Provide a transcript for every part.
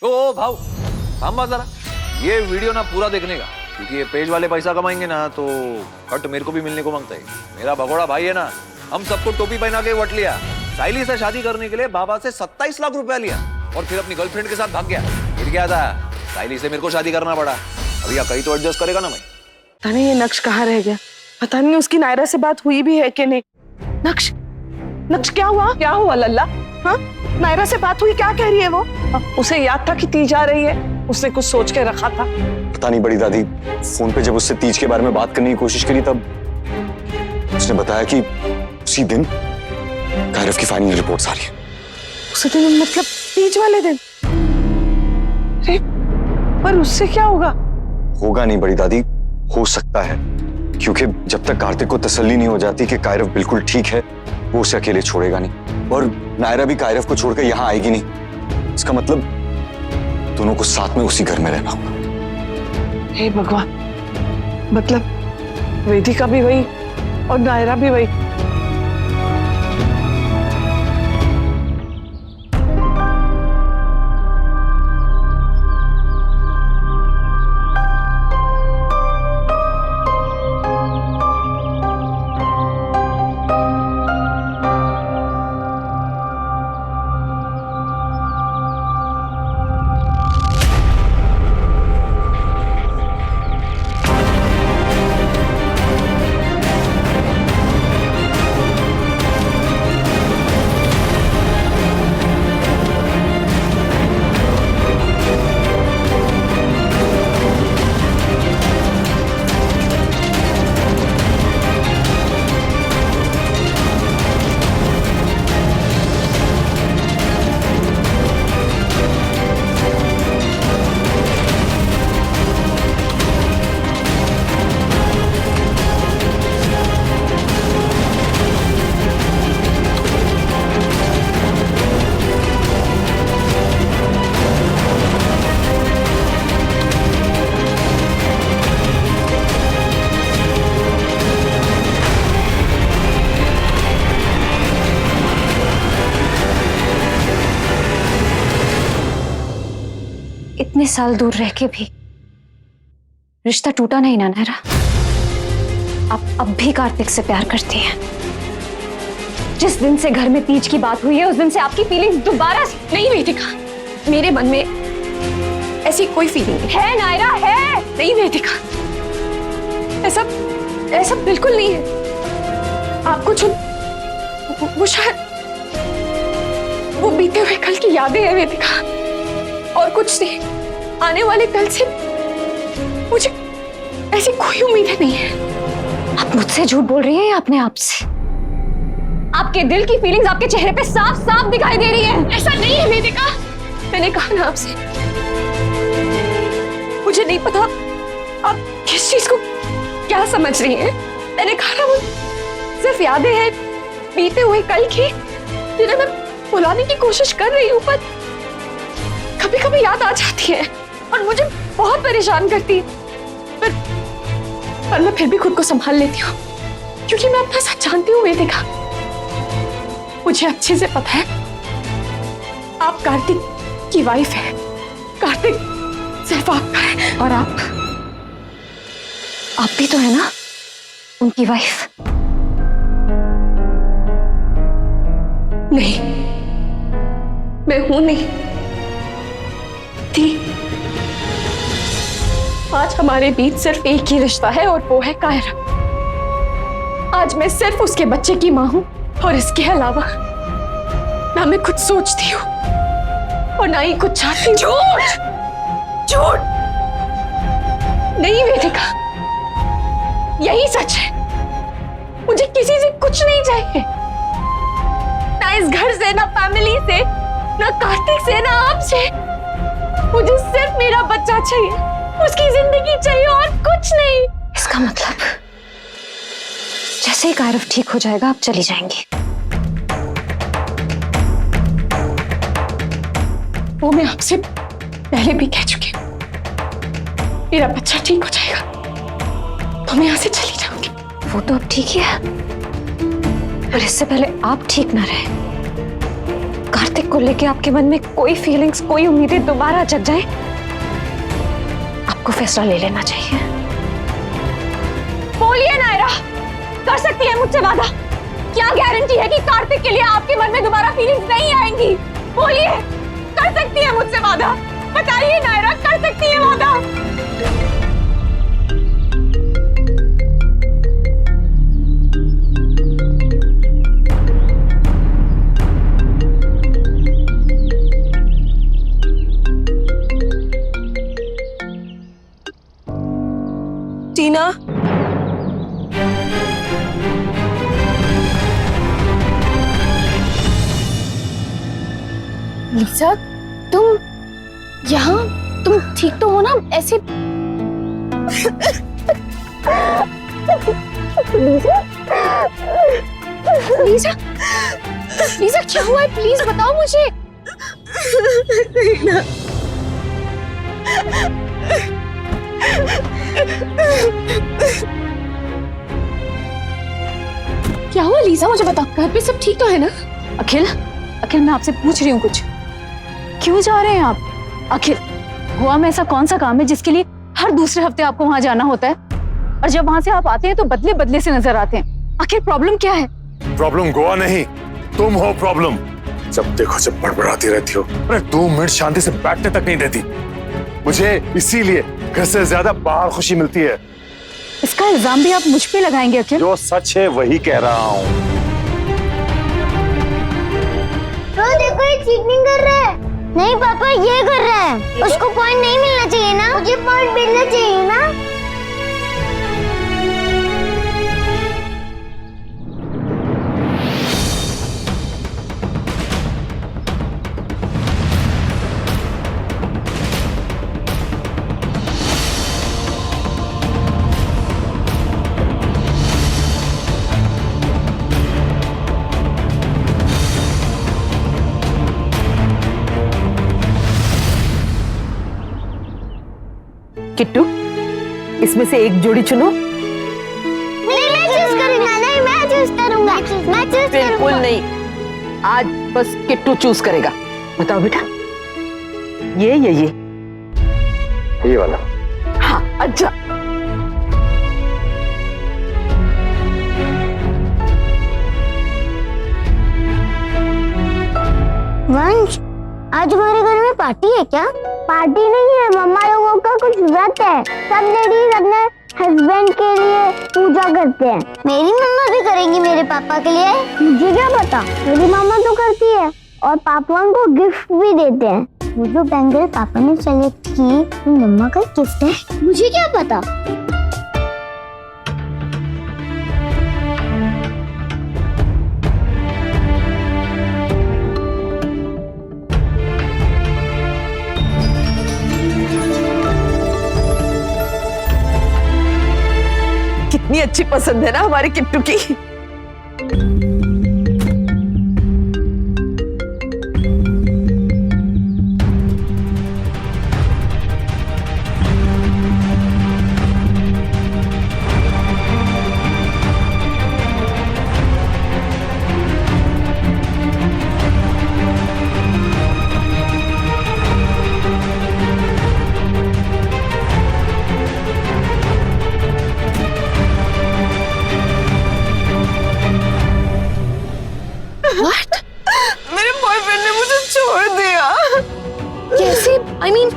ओ भाव थाम जरा, ये वीडियो ना पूरा देखने का, क्योंकि ये पेज वाले पैसा कमाएंगे ना तो कट मेरे को भी मिलने को मांगता है। मेरा भगोड़ा भाई है ना, हम सबको टोपी पहना के वट लिया, साइली से शादी करने के लिए बाबा से 27 लाख रुपया लिया और फिर अपनी गर्लफ्रेंड के साथ भाग गया। फिर क्या था, साइली से मेरे को शादी करना पड़ा। अभी या कहीं तो एडजस्ट करेगा ना मैं। पता नहीं ये नक्श कहाँ रह गया, पता नहीं उसकी नायरा से बात हुई भी है कि नहीं। नक्श, नक्श क्या हुआ लल्ला? हाँ, नायरा से बात हुई, क्या कह रही है वो? उसे याद था कि तीज आ रही है, उसने कुछ सोच के रखा था। पता नहीं बड़ी दादी, फोन पे जब उससे तीज के बारे में बात करने की कोशिश करी तब उसने बताया कि उसी दिन कायरव की फाइनल रिपोर्ट्स आ रही है। उसी दिन मतलब तीज वाले दिन? अरे पर उससे क्या होगा? होगा नहीं बड़ी दादी, हो सकता है, क्योंकि जब तक कार्तिक को तसल्ली नहीं हो जाती कि कायरव बिल्कुल ठीक है, वो उसे अकेले छोड़ेगा नहीं, और नायरा भी कायरव को छोड़कर यहाँ आएगी नहीं। इसका मतलब दोनों को साथ में उसी घर में रहना होगा। हे भगवान, मतलब वेदिका भी वही और नायरा भी वही। इतने साल दूर रह के भी रिश्ता टूटा नहीं ना नायरा? आप अब भी कार्तिक से प्यार करती हैं? जिस दिन से घर में तीज की बात हुई है उस दिन से आपकी फीलिंग्स दोबारा नहीं वेदिका, मेरे मन में ऐसी कोई फीलिंग नहीं है। नायरा है। नहीं वेदिका, ऐसा बिल्कुल नहीं है। आपको जो वो शायद वो बीते हुए कल की यादें हैं वेदिका, और कुछ नहीं। आने वाले कल से मुझे ऐसी कोई उम्मीद नहीं है। आप मुझसे झूठ बोल रही हैं या अपने आप से? आपके दिल की फीलिंग्स आपके चेहरे पे साफ साफ दिखाई दे रही है। ऐसा नहीं है वेदिका, मैंने कहा ना आपसे, मुझे नहीं पता आप किस चीज को क्या समझ रही हैं। मैंने कहा ना, वो सिर्फ यादें हैं बीते हुए कल की, जिन्हें मैं भुलाने की कोशिश कर रही हूँ, पर कभी कभी याद आ जाती है और मुझे बहुत परेशान करती है। पर मैं फिर भी खुद को संभाल लेती हूँ, क्योंकि मैं अपना सच जानती हूँ वेदिका। मुझे अच्छे से पता है आप कार्तिक की वाइफ है, कार्तिक सिर्फ आपका है। और आप भी तो है ना उनकी वाइफ? नहीं, मैं हूं नहीं थी। आज हमारे बीच सिर्फ एक ही रिश्ता है और वो है कायरव। आज मैं सिर्फ उसके बच्चे की मां हूं, और इसके अलावा ना मैं कुछ सोचती हूँ और ना ही कुछ चाहती हूँ। झूठ झूठ नहीं वेदिका, यही सच है। मुझे किसी से कुछ नहीं चाहिए, ना इस घर से, ना फैमिली से, ना कार्तिक से, ना आपसे। मुझे सिर्फ मेरा बच्चा चाहिए, उसकी जिंदगी चाहिए और कुछ नहीं। इसका मतलब जैसे ही कायरव ठीक हो जाएगा आप चली जाएंगी? वो मैं आपसे पहले भी कह चुकी हूँ, मेरा बच्चा ठीक हो जाएगा तो मैं यहाँ से चली जाऊंगी। वो तो अब ठीक ही है, पर इससे पहले आप ठीक ना रहे कार्तिक को लेके आपके मन में कोई फीलिंग्स, कोई उम्मीदें दोबारा जग जाए, आपको फैसला ले लेना चाहिए। बोलिए नायरा, कर सकती है मुझसे वादा? क्या गारंटी है कि कार्तिक के लिए आपके मन में दोबारा फीलिंग्स नहीं आएंगी? बोलिए, कर सकती है मुझसे वादा? बताइए नायरा, कर सकती है वादा? टीना, लीजा, तुम यहाँ, तुम ठीक तो हो ना? ऐसे लीजा, लीजा, लीजा क्या हुआ है? प्लीज बताओ मुझे। टीना, क्या हुआ लीजा, मुझे बताओ। घर पे सब ठीक तो है ना? अखिल, अखिल मैं आपसे पूछ रही हूँ कुछ, क्यों जा रहे हैं आप? अखिल, गोवा में ऐसा कौन सा काम है जिसके लिए हर दूसरे हफ्ते आपको वहां जाना होता है, और जब वहां से आप आते हैं तो बदले बदले से नजर आते हैं? आखिर प्रॉब्लम क्या है? प्रॉब्लम गोवा नहीं, तुम हो प्रॉब्लम। जब देखो जब बड़बड़ाती रहती हो, अरे 2 मिनट शांति से बैठने तक नहीं देती। मुझे इसीलिए घर से ज्यादा बाहर खुशी मिलती है। इसका इल्जाम भी आप मुझ पे लगाएंगे अखिल? जो सच है वही कह रहा हूँ। तो देखो, ये चीटिंग कर रहा है। नहीं पापा, ये कर रहा है। उसको पॉइंट नहीं मिलना चाहिए ना? मुझे पॉइंट मिलना चाहिए ना? किट्टू, इसमें से एक जोड़ी चुनो। नहीं, मैं चूज करूंगा। नहीं, मैं चूज करूंगा। मैं चूज बिल्कुल करूंगा। नहीं, आज बस किट्टू चूज करेगा। बताओ बेटा, ये वाला। हाँ, अच्छा। वंश, आज हमारे घर में पार्टी है क्या? पार्टी नहीं है, मम्मा लोगों का कुछ व्रत है। सब लेडीज अपने हस्बैंड के लिए पूजा करते हैं। मेरी मम्मा भी करेंगी मेरे पापा के लिए। मुझे क्या पता, मेरी मम्मा तो करती है और पापा को गिफ्ट भी देते हैं। वो जो बैंगल पापा ने सेलेक्ट की, वो मम्मा का गिफ्ट है। मुझे क्या पता। कितनी अच्छी पसंद है ना हमारे किट्टू की। मेरे बॉयफ्रेंड ने मुझे छोड़ दिया। कैसे? I mean,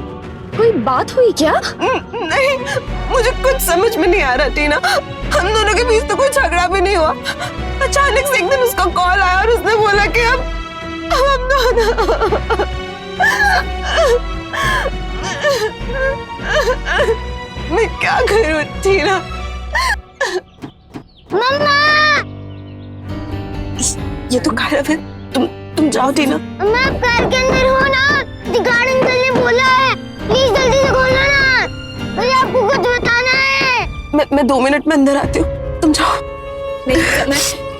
कोई बात हुई क्या? नहीं, मुझे कुछ समझ में नहीं आ रहा टीना। हम दोनों के बीच तो कोई झगड़ा भी नहीं हुआ। अचानक से एक दिन उसका कॉल आया और उसने बोला कि हम दोनों। मैं क्या करूं टीना? मम्मा, ये तो गायब है। तुम जाओ टीना। मैं कार के अंदर हूँ ना। दिगाड़ अंकल ने बोला है, प्लीज जल्दी से खोलो ना, मुझे आपको कुछ बताना है। मैं 2 मिनट में अंदर आती हूँ, तुम जाओ। नहीं,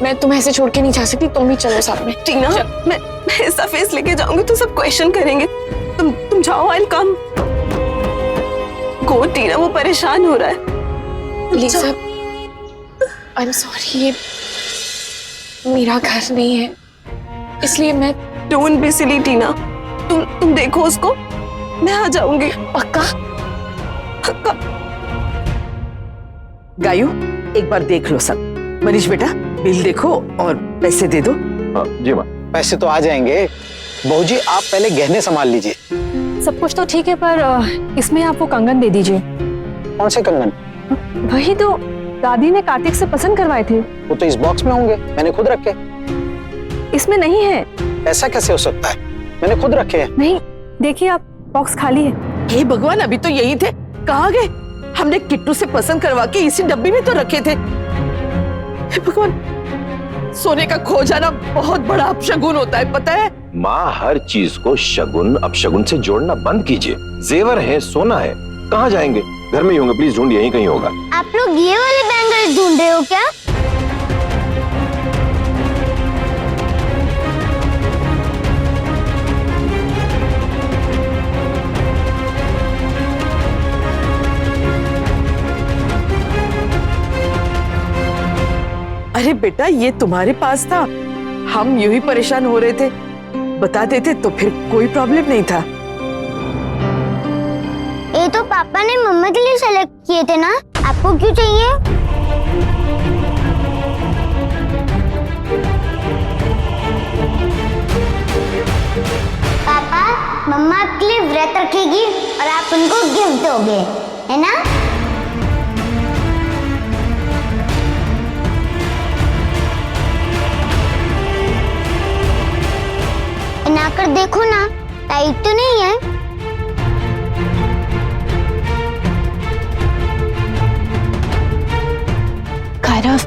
मैं तुम्हें ऐसे छोड़ के नहीं जा सकती। तुम भी चलो साथ में। टीना, मैं ऐसा फेस लेके जाऊंगी तो सब क्वेश्चन करेंगे। तुम जाओ, आई विल कम। गो टीना, वो परेशान हो रहा है। लीजा, आई एम सॉरी, ये मेरा घर नहीं है, इसलिए मैं डोंट बी सिली टीना, तुम देखो उसको, मैं आ जाऊंगी। पक्का? पक्का। गायू एक बार देख लो सब। मनीष बेटा बिल देखो और पैसे दे दो। जी माँ। पैसे तो आ जाएंगे, बहू जी आप पहले गहने संभाल लीजिए। सब कुछ तो ठीक है, पर इसमें आप वो कंगन दे दीजिए। कौन से कंगन? वही तो दादी ने कार्तिक से पसंद करवाए थे। वो तो इस बॉक्स में होंगे, मैंने खुद रखे। इसमें नहीं है। ऐसा कैसे हो सकता है, मैंने खुद रखे हैं। नहीं, देखिए आप, बॉक्स खाली है। हे भगवान, अभी तो यही थे, कहाँ गए? हमने किट्टू से पसंद करवा के इसी डब्बी में तो रखे थे। हे भगवान, सोने का खो जाना बहुत बड़ा अपशगुन होता है, पता है? माँ, हर चीज को शगुन अपशगुन से जोड़ना बंद कीजिए। जेवर है, सोना है, कहाँ जाएंगे? घर में ही होंगे, प्लीज ढूंढिए, यहीं कहीं होगा। आप लोग ये वाले बैंगल्स ढूंढ रहे हो क्या? अरे बेटा, ये तुम्हारे पास था, हम यूं ही परेशान हो रहे थे। बता देते तो फिर कोई प्रॉब्लम नहीं था। ये तो पापा ने मम्मा के लिए सेलेक्ट किए थे ना, आपको क्यों चाहिए? पापा, मम्मा आपके लिए व्रत रखेगी और आप उनको गिफ्ट दोगे, है ना? बनाकर देखो ना, टाइट तो नहीं है? कायरव,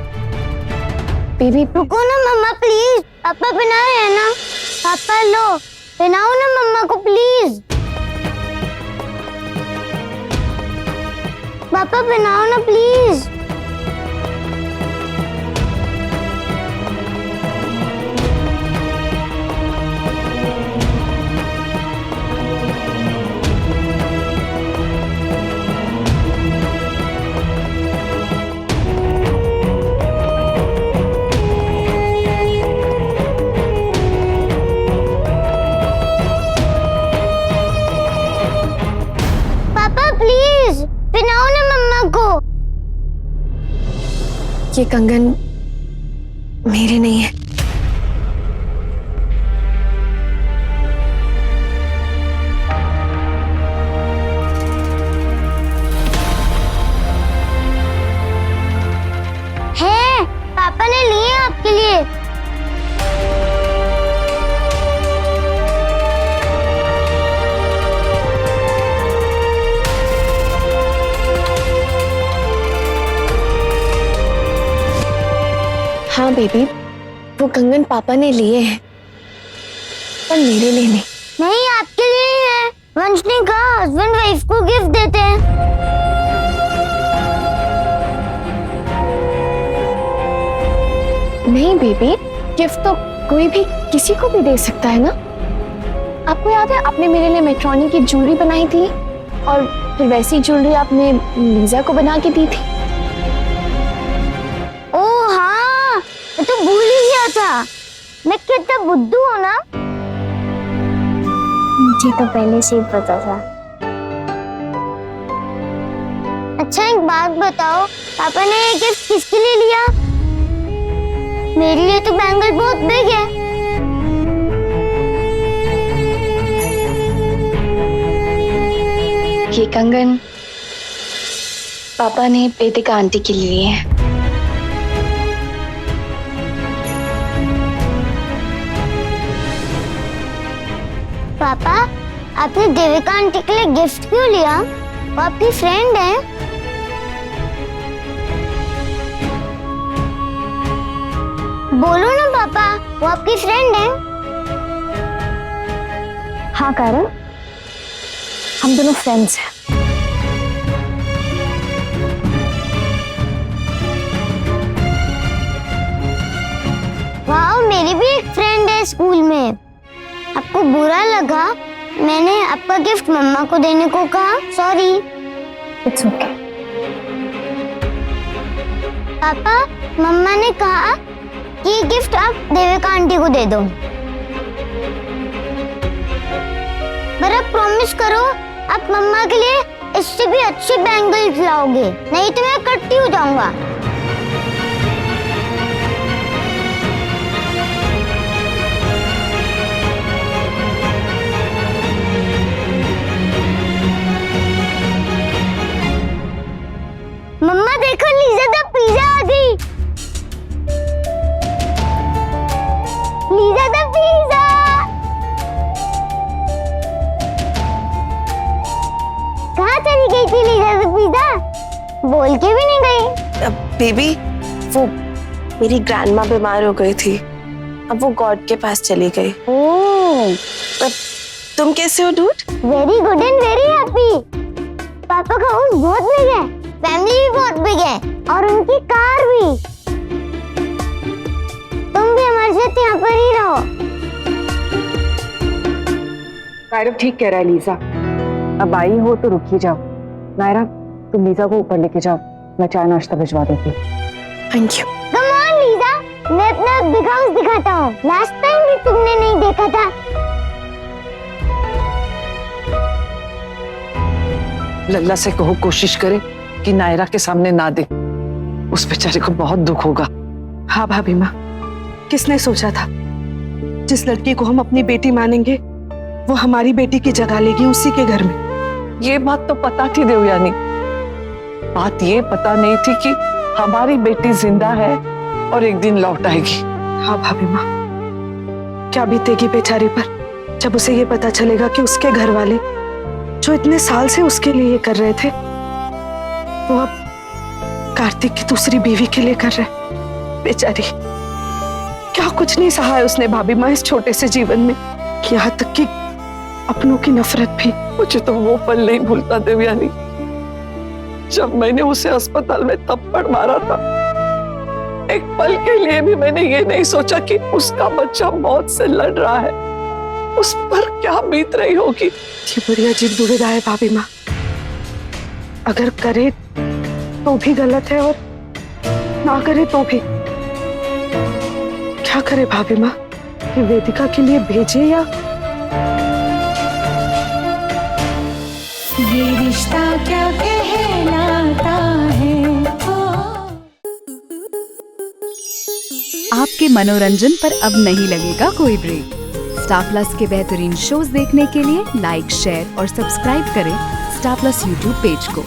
बेबी रुको ना मम्मा प्लीज, पापा बना रहे हैं ना। पापा लो, बनाओ ना मम्मा को प्लीज। पापा बनाओ ना प्लीज। प्लीज बनाओ ना मम्मा को। ये कंगन मेरे नहीं है। है, पापा ने लिए आपके लिए। हाँ बेबी, वो कंगन पापा ने लिए हैं, पर मेरे लिए नहीं। नहीं, आपके लिए ही है। वंश ने कहा हस्बैंड वाइफ को गिफ्ट देते हैं। नहीं बेबी, गिफ्ट तो कोई भी किसी को भी दे सकता है ना। आपको याद है आपने मेरे लिए मेट्रॉनी की ज्वेलरी बनाई थी और फिर वैसी ज्वेलरी आपने लीजा को बना के दी थी। ओह हाँ, मैं तो भूल ही गया था। मैं कितना बुद्धू हूँ ना। मुझे तो पहले से ही पता था। अच्छा एक बात बताओ, पापा ने ये गिफ्ट किसके लिए लिया? मेरे लिए तो बैंगल बहुत बिग है। ये कंगन पापा ने वेदिका आंटी के लिए लिए हैं। पापा, आपने देविका आंटी के लिए गिफ्ट क्यों लिया? वो आपकी फ्रेंड है। बोलो ना पापा, वो आपकी फ्रेंड है। हाँ कारण, हम दोनों फ्रेंड्स हैं। वाह, मेरी भी एक फ्रेंड है स्कूल में। आपको बुरा लगा मैंने आपका गिफ्ट मम्मा को देने को कहा? सॉरी। It's okay. पापा, मम्मा ने कहा कि ये गिफ्ट आप देविका आंटी को दे दो। मेरा प्रॉमिस करो आप मम्मा के लिए इससे भी अच्छे बैंगल्स लाओगे, नहीं तो मैं कट्टी हो जाऊंगा। मम्मा देखो लीजा द पिज्जा आ गई। Lisa the pizza. कहाँ चली गई थी लीजा द पिज्जा? बोल के भी नहीं गई। बेबी, वो मेरी ग्रैंडमा बीमार हो गई थी, अब वो गॉड के पास चली गई। तुम कैसे हो dude? Very good and very happy. पापा का हाउस बहुत बिग है, फैमिली भी बहुत बिग है और उनकी कार भी। तुम भी हमारे साथ यहाँ पर ही रहो। कायरव ठीक कह रहा है लीजा, अब आई हो तो रुक ही जाओ। नायरा तुम लीजा को ऊपर लेके जाओ, मैं चाय नाश्ता भिजवा देती हूँ। Thank you. Come on Lisa, मैं अपना बिग हाउस दिखाता हूँ। लास्ट टाइम भी तुमने नहीं देखा था। लल्ला से कहो कोशिश करे कि नायरा के सामने ना दे, उस बेचारे को बहुत दुख होगा। हाँ भाभी माँ, किसने सोचा था जिस लड़की को हम अपनी बेटी मानेंगे वो हमारी बेटी की जगह लेगी उसी के घर में। ये बात तो पता थी देवयानी, बात ये पता नहीं थी कि हमारी बेटी जिंदा है और एक दिन लौट आएगी। हाँ भाभी माँ, क्या बीतेगी बेचारी पर जब उसे ये पता चलेगा कि उसके घर वाले जो इतने साल से उसके लिए ये कर रहे थे वो अब कार्तिक की दूसरी बीवी के लिए कर रहे। बेचारी, क्या कुछ नहीं सहा है उसने भाभी माँ इस छोटे से जीवन में, यहाँ तक कि अपनों की नफरत भी। मुझे तो वो पल नहीं भूलता देवयानी जब मैंने उसे अस्पताल में थप्पड़ मारा था। एक पल के लिए भी मैंने ये नहीं सोचा कि उसका बच्चा मौत से लड़ रहा है, उस पर क्या बीत रही होगी। ये बड़ी अजीब दुविधा है भाभी माँ, अगर करे तो भी गलत है और ना करे तो भी। क्या करे भाभी माँ, ये वेदिका के लिए भेजे या ये रिश्ता क्या कहलाता है। आपके मनोरंजन पर अब नहीं लगेगा कोई ब्रेक। स्टार प्लस के बेहतरीन शोज देखने के लिए लाइक, शेयर और सब्सक्राइब करें स्टार प्लस यूट्यूब पेज को।